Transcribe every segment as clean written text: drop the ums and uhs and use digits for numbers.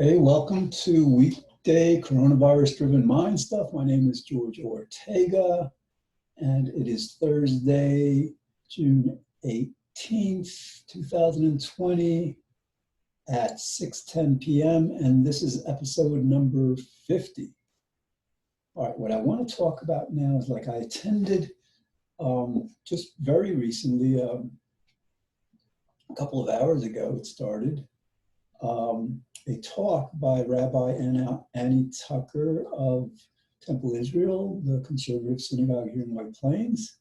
Hey, welcome to weekday coronavirus-driven mind stuff. My name is George Ortega, and it is Thursday, June 18th, 2020 at 6:10 p.m., and this is episode number 50. All right, what I want to talk about now is I attended just very recently, a couple of hours ago, it started. A talk by Rabbi Annie Tucker of Temple Israel, the conservative synagogue here in White Plains.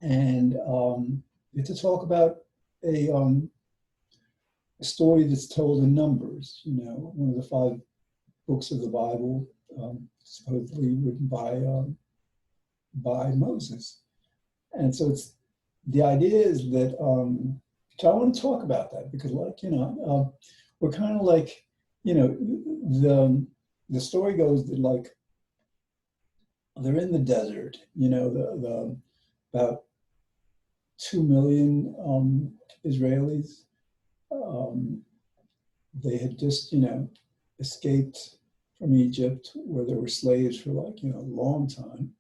And it's a talk about a story that's told in Numbers, one of the 5 books of the Bible, supposedly written by Moses. And so the idea is that, so I want to talk about that because we're kind of the story goes that they're in the desert, the about 2 million Israelis. They had just, escaped from Egypt where they were slaves for a long time.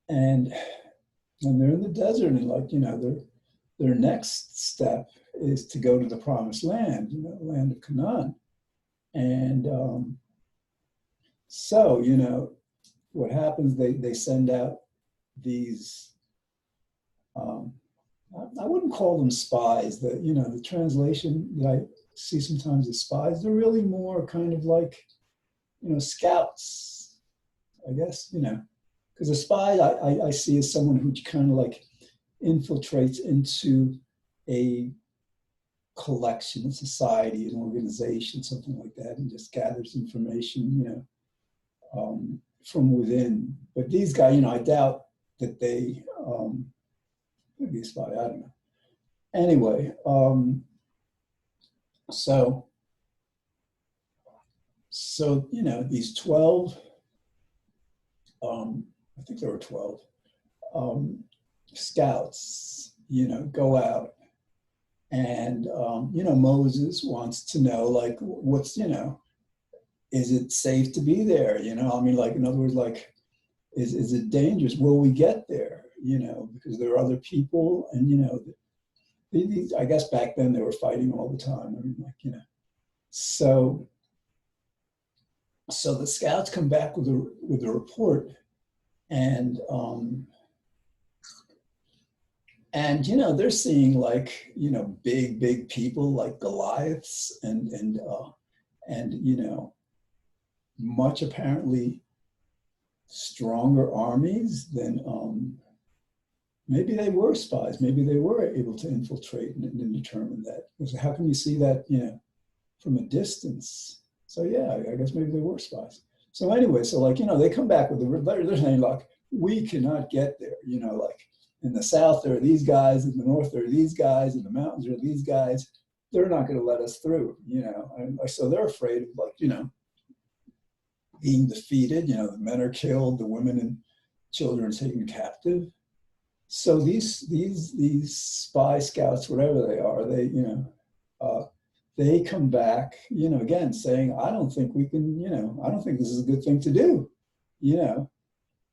And they're in the desert and their next step is to go to the promised land, the land of Canaan. And so, what happens, they send out these, I wouldn't call them spies, the translation that I see sometimes as spies, they're really more kind of scouts, I guess, because a spy I see as someone who kind of infiltrates into a collection, a society, an organization, something like that, and just gathers information, from within. But these guys, I doubt that they could be a spy. I don't know. Anyway, so these 12, I think there were 12 scouts, go out. And, Moses wants to know, what's, is it safe to be there? In other words, is it dangerous? Will we get there? Because there are other people and, I guess back then they were fighting all the time. So the scouts come back with a report and they're seeing big people like Goliaths and much apparently stronger armies than maybe they were spies. Maybe they were able to infiltrate and determine that. Because how can you see that from a distance? So yeah, I guess maybe they were spies. So anyway, they come back with they're saying we cannot get there. In the south, there are these guys. In the north, there are these guys. In the mountains, there are these guys. They're not going to let us through, And so they're afraid of, being defeated. The men are killed, the women and children are taken captive. So these spy scouts, whatever they are, they come back, again saying, I don't think we can, I don't think this is a good thing to do,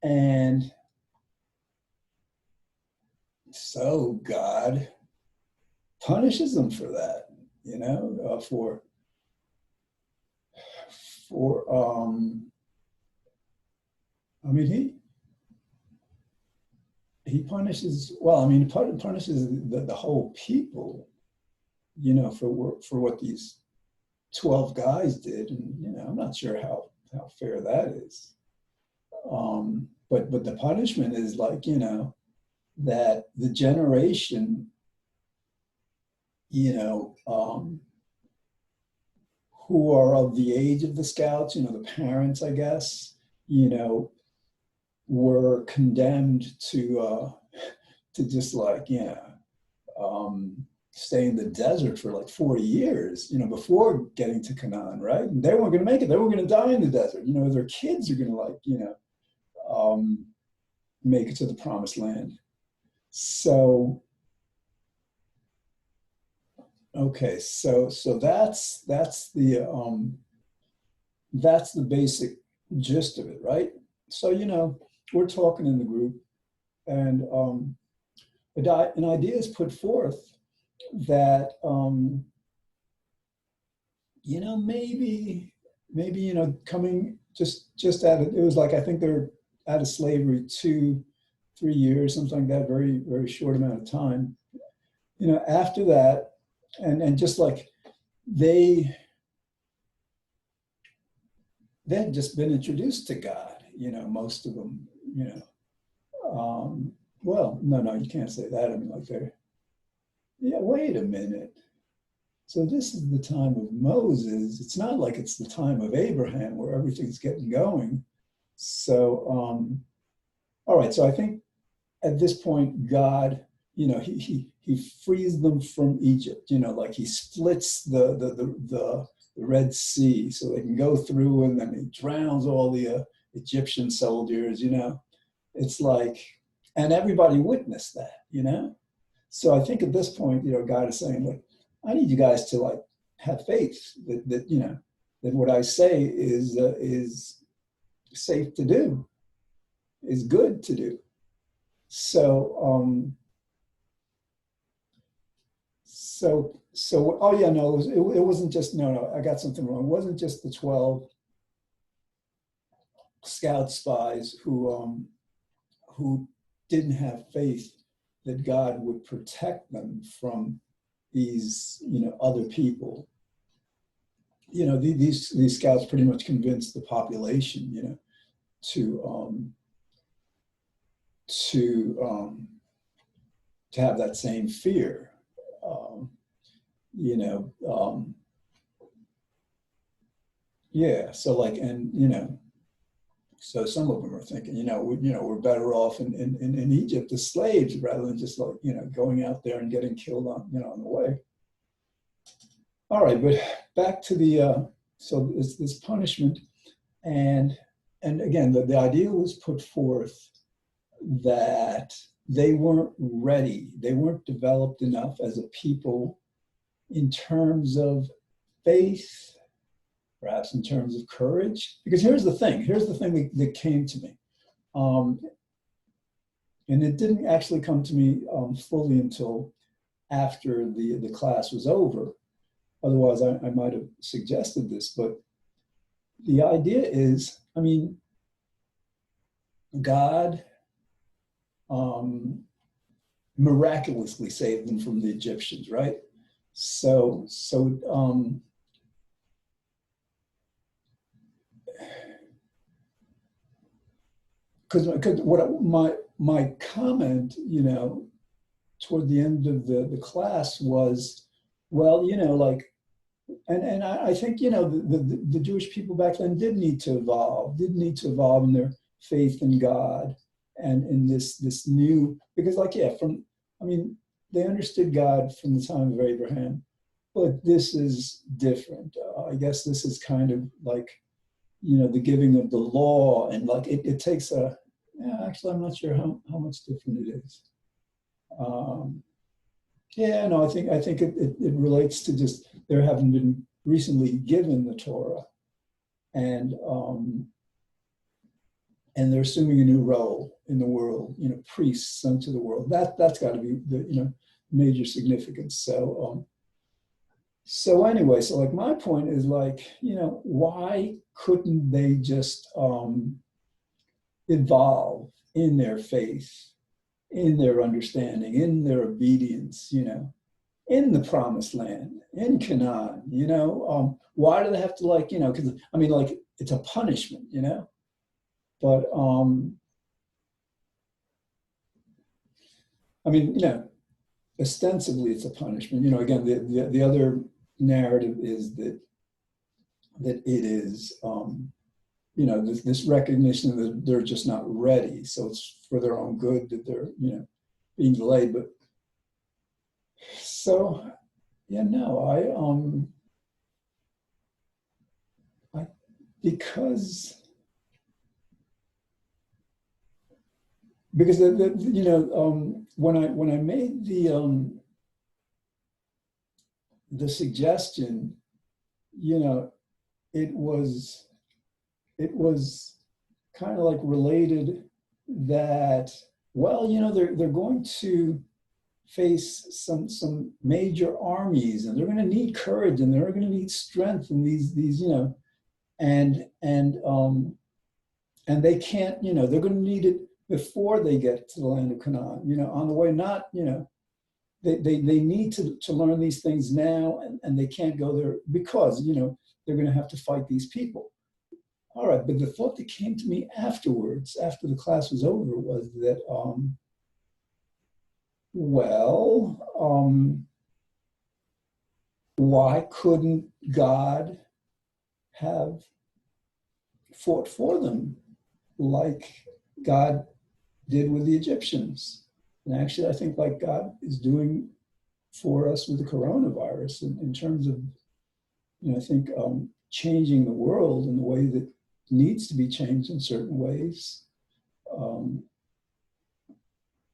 and. So God punishes them for that, he punishes, punishes the whole people, for what these 12 guys did. And, I'm not sure how fair that is. But the punishment is that the generation, who are of the age of the scouts, the parents, I guess, were condemned to just stay in the desert for 40 years, before getting to Canaan, right? And they weren't going to make it. They were going to die in the desert. Their kids are going to make it to the promised land. So Okay, so that's the basic gist of it, right? So we're talking in the group, and an idea is put forth that maybe coming just out of, it was like, I think they're out of slavery 2-3 years, something like that, very very short amount of time. After that, and just like they they had just been introduced to God, most of them, well, no, you can't say that. I mean, like they're, yeah, wait a minute. So this is the time of Moses. It's not like it's the time of Abraham where everything's getting going. So, all right. So I think at this point, God, he frees them from Egypt. Like he splits the Red Sea so they can go through, and then he drowns all the Egyptian soldiers. It's like, and everybody witnessed that. So I think at this point, God is saying, like, I need you guys to like have faith that what I say is safe to do, is good to do. So oh yeah, no, it wasn't just, no, I got something wrong. It wasn't just the 12 scout spies who didn't have faith that God would protect them from these other people. These scouts pretty much convinced the population to to have that same fear. you know yeah, so like, and so some of them are thinking, we're better off in Egypt as slaves rather than just like, going out there and getting killed on the way. All right, but back to the so this punishment, and again, the idea was put forth that they weren't ready, they weren't developed enough as a people in terms of faith, perhaps in terms of courage. Because here's the thing that came to me. And it didn't actually come to me fully until after the class was over. Otherwise, I might have suggested this, but the idea is, I mean, God miraculously saved them from the Egyptians, right? So because what my comment, toward the end of the class was, well, like, and I think, the Jewish people back then did need to evolve in their faith in God and in this new, because like, yeah, I mean, they understood God from the time of Abraham, but this is different. I guess this is kind of like, the giving of the law, and like it takes actually, I'm not sure how much different it is. Yeah, no, I think it relates to just there having been recently given the Torah, and they're assuming a new role in the world, priests unto the world. That's got to be the major significance. So anyway, so like my point is like, why couldn't they just evolve in their faith, in their understanding, in their obedience, in the promised land, in Canaan, why do they have to like, because I mean, like, it's a punishment, but I mean, ostensibly it's a punishment. Again, the other narrative is that it is, this recognition that they're just not ready. So it's for their own good that they're, being delayed. But so, yeah, no, because when I made the suggestion, you know, it was kind of like related that, well, you know, they're going to face some major armies, and they're going to need courage, and they're going to need strength, and these you know, and they can't, you know, they're going to need it before they get to the land of Canaan, you know, on the way, not, you know, they need to learn these things now, and they can't go there because, you know, they're going to have to fight these people. All right, but the thought that came to me afterwards, after the class was over, was that, why couldn't God have fought for them like God did with the Egyptians? And actually, I think like God is doing for us with the coronavirus in terms of, you know, I think changing the world in the way that needs to be changed in certain ways.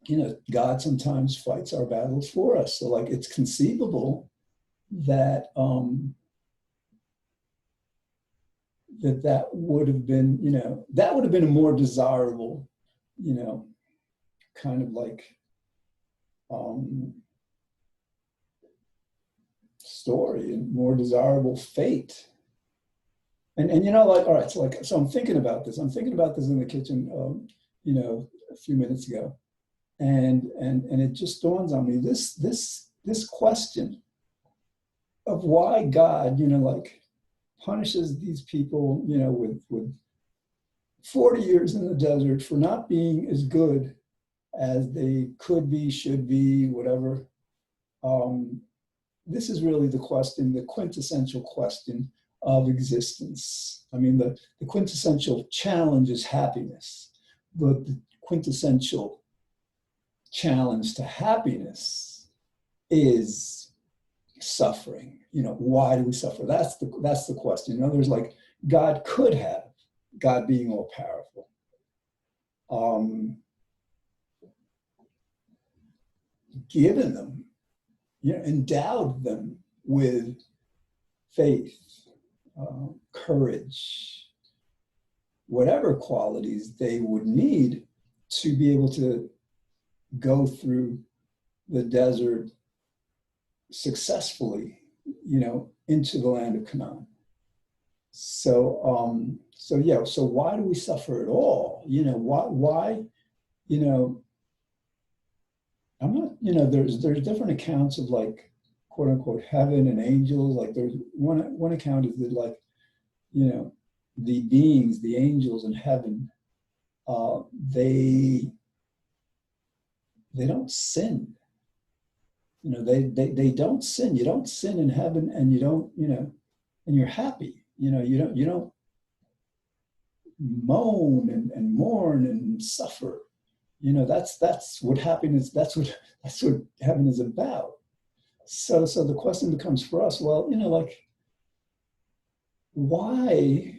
You know, God sometimes fights our battles for us. So like it's conceivable that that would have been, you know, that would have been a more desirable, you know, kind of like story and more desirable fate. And you know, like, all right, so I'm thinking about this. I'm thinking about this in the kitchen, you know, a few minutes ago, and it just dawns on me this question of why God, you know, like punishes these people, you know, with 40 years in the desert for not being as good as they could be, should be, whatever. This is really the question, the quintessential question of existence. I mean, the quintessential challenge is happiness, but the quintessential challenge to happiness is suffering. You know, why do we suffer? That's the question. In other words, like God could have, God being all powerful, given them, you know, endowed them with faith, courage, whatever qualities they would need to be able to go through the desert successfully, you know, into the land of Canaan. So, so why do we suffer at all? You know, why, you know, I'm not, you know, there's different accounts of like, quote unquote, heaven and angels. Like there's one account is that like, you know, the beings, the angels in heaven, they don't sin. You know, they don't sin. You don't sin in heaven, and you don't, you know, and you're happy. You know, you don't moan and mourn and suffer. You know, that's what happiness. That's what heaven is about. So the question becomes for us. Well, you know, like why,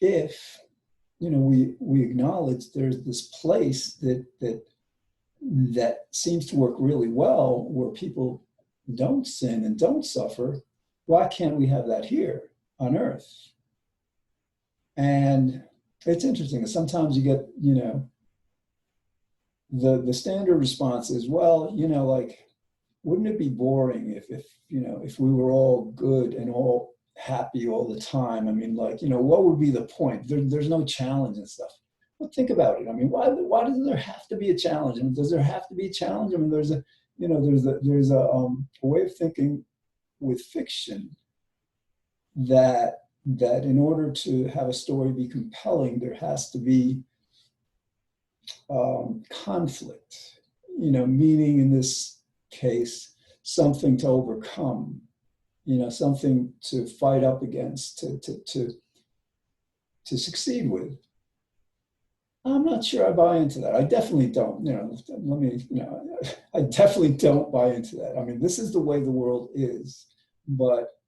if you know we acknowledge there's this place that seems to work really well where people don't sin and don't suffer, why can't we have that here on earth? And it's interesting. Sometimes you get, you know, the standard response is, well, you know, like, wouldn't it be boring if you know, if we were all good and all happy all the time? I mean, like, you know, what would be the point? There's no challenge and stuff. But think about it. I mean, why does there have to be a challenge? I mean, does there have to be a challenge? I mean, there's a, you know, there's a way of thinking with fiction that in order to have a story be compelling, there has to be conflict. You know, meaning in this case, something to overcome. You know, something to fight up against, to succeed with. I'm not sure I buy into that. I definitely don't. You know, let me, you know, I definitely don't buy into that. I mean, this is the way the world is, but,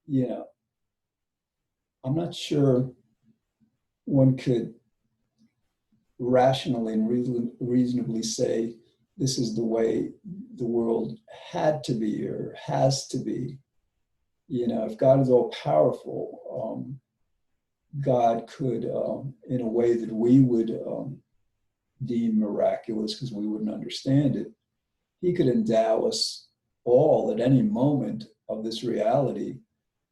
you know, I'm not sure one could rationally and reasonably say this is the way the world had to be or has to be. You know, if God is all powerful, God could, in a way that we would deem miraculous because we wouldn't understand it, he could endow us all at any moment of this reality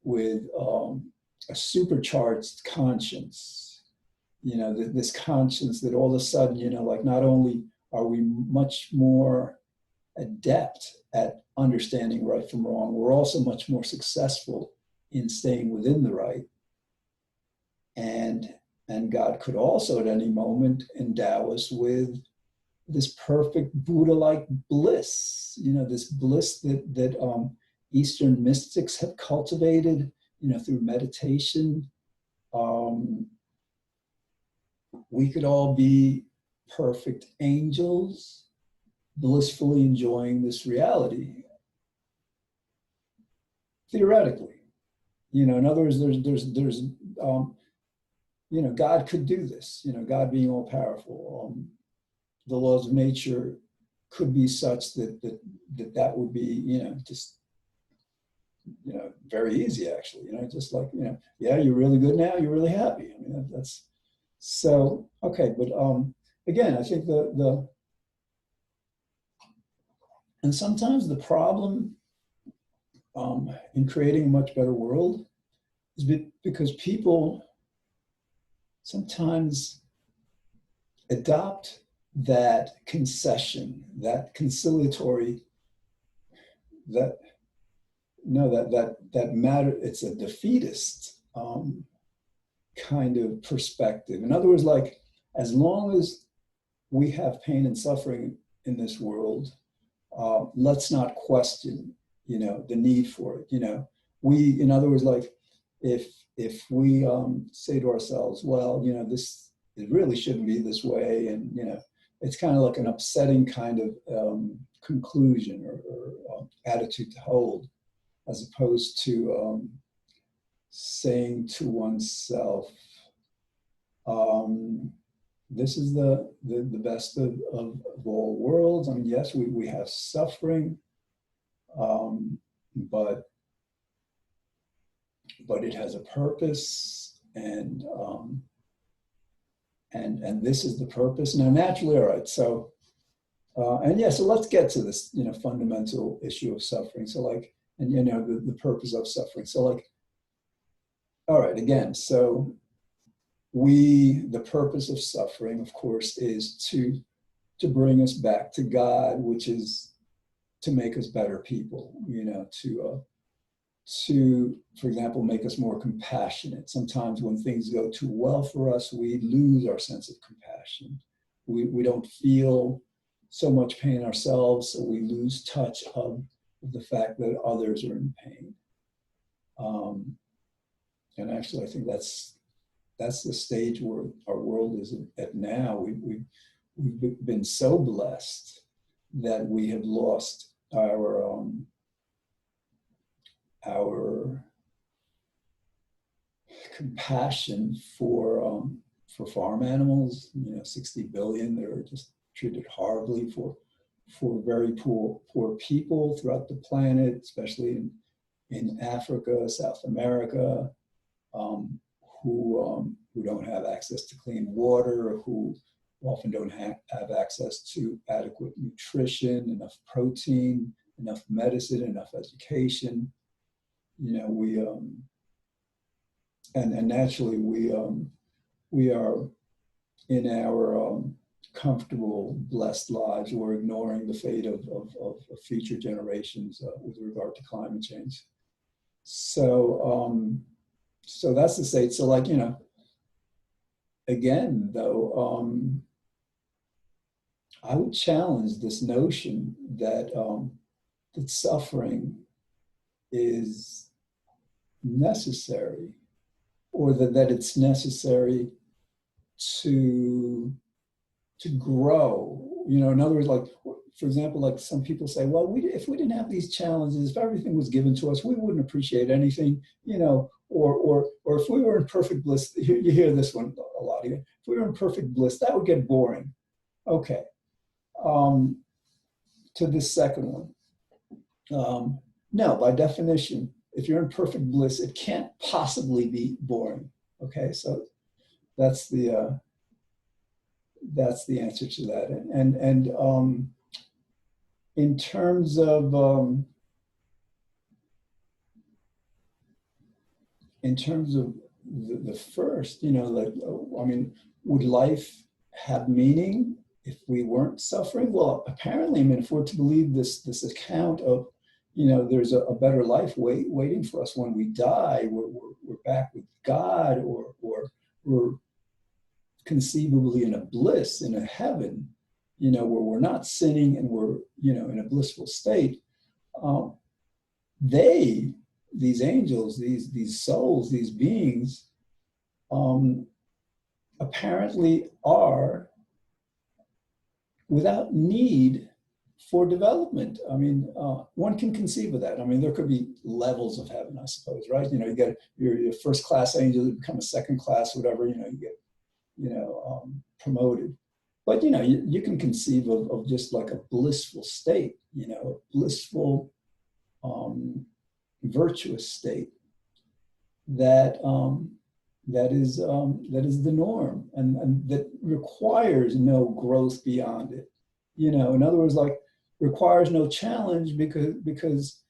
with a supercharged conscience. You know, this conscience that all of a sudden, you know, like not only are we much more adept at understanding right from wrong, we're also much more successful in staying within the right. And God could also at any moment endow us with this perfect Buddha-like bliss, you know, this bliss that Eastern mystics have cultivated, you know, through meditation. We could all be perfect angels, blissfully enjoying this reality. Theoretically, you know, in other words, there's you know, God could do this, you know, God being all powerful. The laws of nature could be such that would be, you know, just, you know, very easy actually, you know, just like, you know, yeah, you're really good now, you're really happy. I mean, that's so, okay. But again, I think and sometimes the problem in creating a much better world is because people sometimes adopt that concession, that conciliatory, that matter. It's a defeatist kind of perspective. In other words, like, as long as we have pain and suffering in this world, let's not question, you know, the need for it. You know, in other words, like, if we say to ourselves, well, you know, it really shouldn't be this way, and you know, it's kind of like an upsetting kind of conclusion or attitude to hold, as opposed to saying to oneself, this is the best of all worlds. I mean, yes, we have suffering, but it has a purpose, and this is the purpose. Now, naturally, all right. So, and yeah, so let's get to this, you know, fundamental issue of suffering. So, like, and you know, the purpose of suffering. So, like, all right, again, so the purpose of suffering, of course, is to bring us back to God, which is to make us better people, you know, to, for example, make us more compassionate. Sometimes when things go too well for us, we lose our sense of compassion. We don't feel so much pain ourselves, so we lose touch of the fact that others are in pain. And actually, I think that's the stage where our world is at now. We've been so blessed that we have lost our compassion for farm animals. You know, 60 billion that are just treated horribly, for very poor people throughout the planet, especially in Africa, South America, who don't have access to clean water, who often don't have access to adequate nutrition, enough protein, enough medicine, enough education. You know, we and naturally we are in our comfortable, blessed lives, we're ignoring the fate of future generations with regard to climate change. So so that's the state. So, like, you know, again, though, I would challenge this notion that that suffering is necessary, or that it's necessary to grow. You know, in other words, like, for example, like some people say, well, if we didn't have these challenges, if everything was given to us, we wouldn't appreciate anything, you know, or if we were in perfect bliss, you hear this one a lot here, if we were in perfect bliss, that would get boring. Okay. to this second one. No, by definition, if you're in perfect bliss, it can't possibly be boring. Okay, so that's the answer to that. And in terms of the first, you know, like, I mean, would life have meaning if we weren't suffering? Well, apparently, I mean, if we're to believe this account of, you know, there's a better life waiting for us when we die, we're back with God, or we're conceivably in a bliss, in a heaven, you know, where we're not sinning and we're, you know, in a blissful state. These angels, these souls, these beings, apparently are without need for development. I mean, one can conceive of that. I mean, there could be levels of heaven, I suppose, right? You know, you get your first class angel, you become a second class, whatever, you know, you get, you know, promoted. But, you know, you can conceive of just like a blissful state, you know, a blissful, virtuous state that is the norm, and that requires no growth beyond it. You know, in other words, like, requires no challenge, because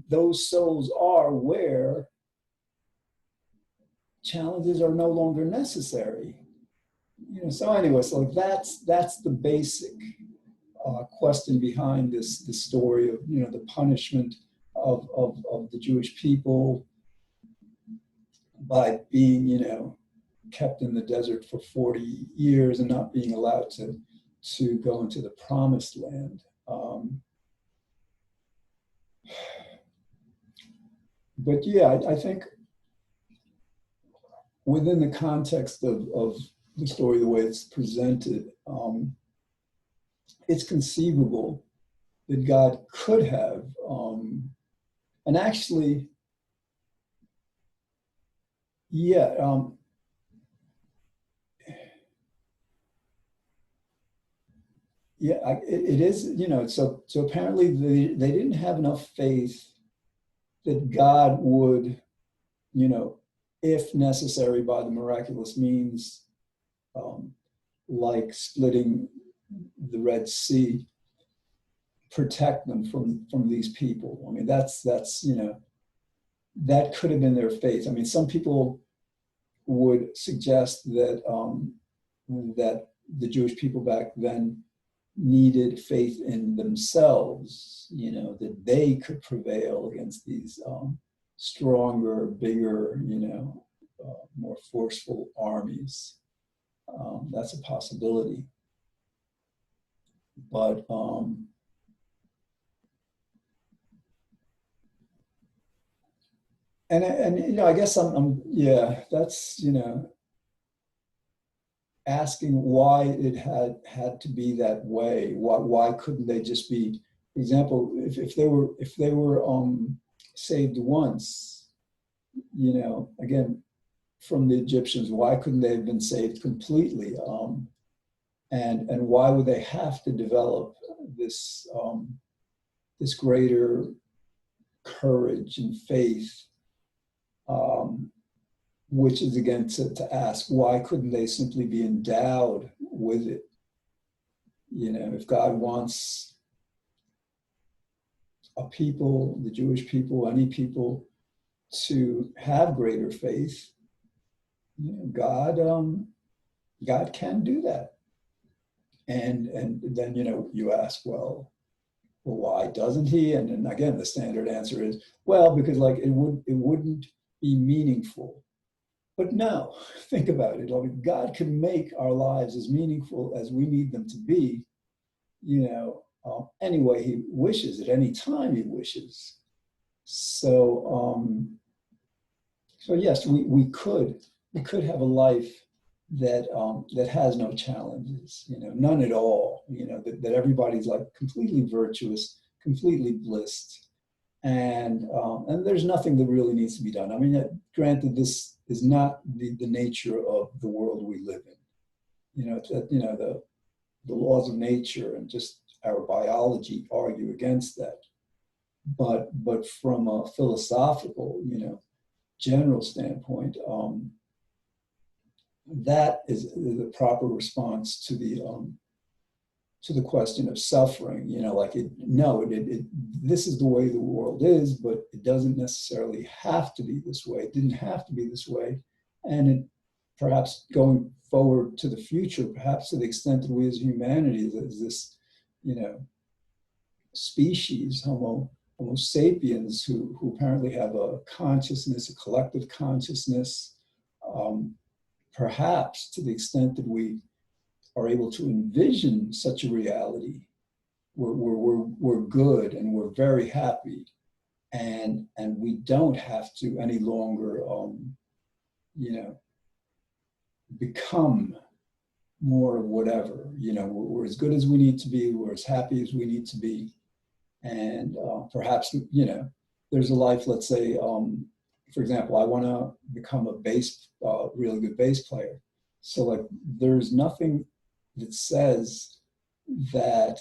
those souls are where challenges are no longer necessary. You know, so anyway, so that's the basic question behind this story of, you know, the punishment of the Jewish people by being, you know, kept in the desert for 40 years and not being allowed to go into the promised land. But yeah, I think within the context of the story, the way it's presented, it's conceivable that God could have, and actually, yeah, yeah, it is, you know, so apparently they didn't have enough faith that God would, you know, if necessary by the miraculous means, like splitting the Red Sea, protect them from these people. I mean, that's you know, that could have been their faith. I mean, some people would suggest that that the Jewish people back then needed faith in themselves, you know, that they could prevail against these stronger, bigger, you know, more forceful armies. That's a possibility. But and you know, I guess I'm yeah, that's, you know, asking why it had to be that way. Why couldn't they just be, for example, if they were saved once, you know, again, from the Egyptians, why couldn't they have been saved completely? And why would they have to develop this this greater courage and faith, which is again to ask, why couldn't they simply be endowed with it? You know, if God wants a people, the Jewish people, any people, to have greater faith, you know, God can do that. And then, you know, you ask, well, why doesn't he? And then again, the standard answer is, well, because like it wouldn't be meaningful. But no, think about it. I mean, God can make our lives as meaningful as we need them to be, you know, any way he wishes, at any time he wishes. So, so yes, we could have a life that that has no challenges, you know, none at all, you know, that everybody's like completely virtuous, completely blissed, and there's nothing that really needs to be done. I mean, granted, this is not the nature of the world we live in. You know, you know, the laws of nature and just our biology argue against that. But from a philosophical, general standpoint, that is the proper response to the question of suffering. This is the way the world is, but it doesn't necessarily have to be this way. It didn't have to be this way, and it perhaps going forward to the future, perhaps to the extent that we as humanity, as this, species, Homo sapiens, who apparently have a consciousness, a collective consciousness, perhaps to the extent that we are able to envision such a reality, we're good and we're very happy, and we don't have to any longer, become more of whatever. We're as good as we need to be. We're as happy as we need to be. And perhaps, there's a life, let's say, for example, I want to become a really good bass player. So like, there's nothing that says that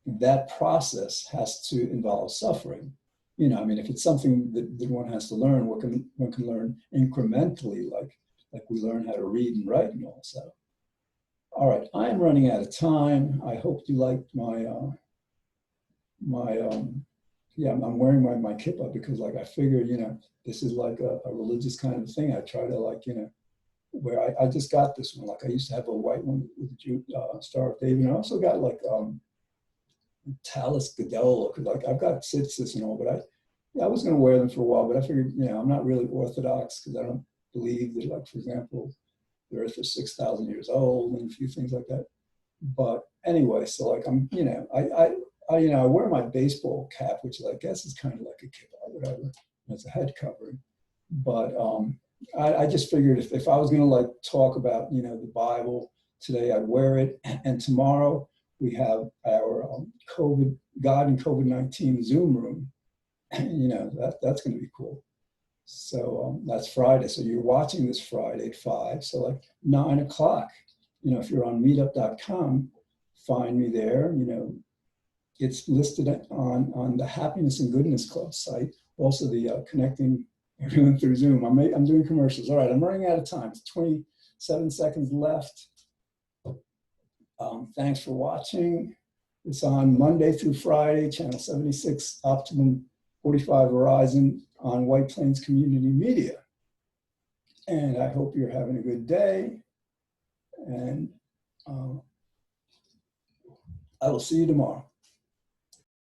that process has to involve suffering. If it's something that one has to learn, one can learn incrementally, like we learn how to read and write and all. So, all right, I am running out of time. I hope you liked I'm wearing my kippah because I figure, this is like a religious kind of thing. I try to where I just got this one. I used to have a white one with the Star of David. And I also got Talus Gadol, because I've got tzitzis and all, but I was going to wear them for a while, but I figured, I'm not really Orthodox because I don't believe that, for example, the earth is 6,000 years old and a few things like that. But anyway, so I'm, I wear my baseball cap, which I guess is kind of like a kippah or whatever. It's a head covering. But I just figured if I was going to talk about, the Bible today, I'd wear it. And tomorrow we have our God and COVID-19 Zoom room. That's going to be cool. So that's Friday. So you're watching this Friday at 5. So 9 o'clock, if you're on meetup.com, find me there. It's listed on the Happiness and Goodness Club site. Also the connecting everyone through Zoom. I'm doing commercials. All right, I'm running out of time. It's 27 seconds left. Thanks for watching. It's on Monday through Friday, channel 76, Optimum 45 Verizon on White Plains Community Media. And I hope you're having a good day. And I will see you tomorrow.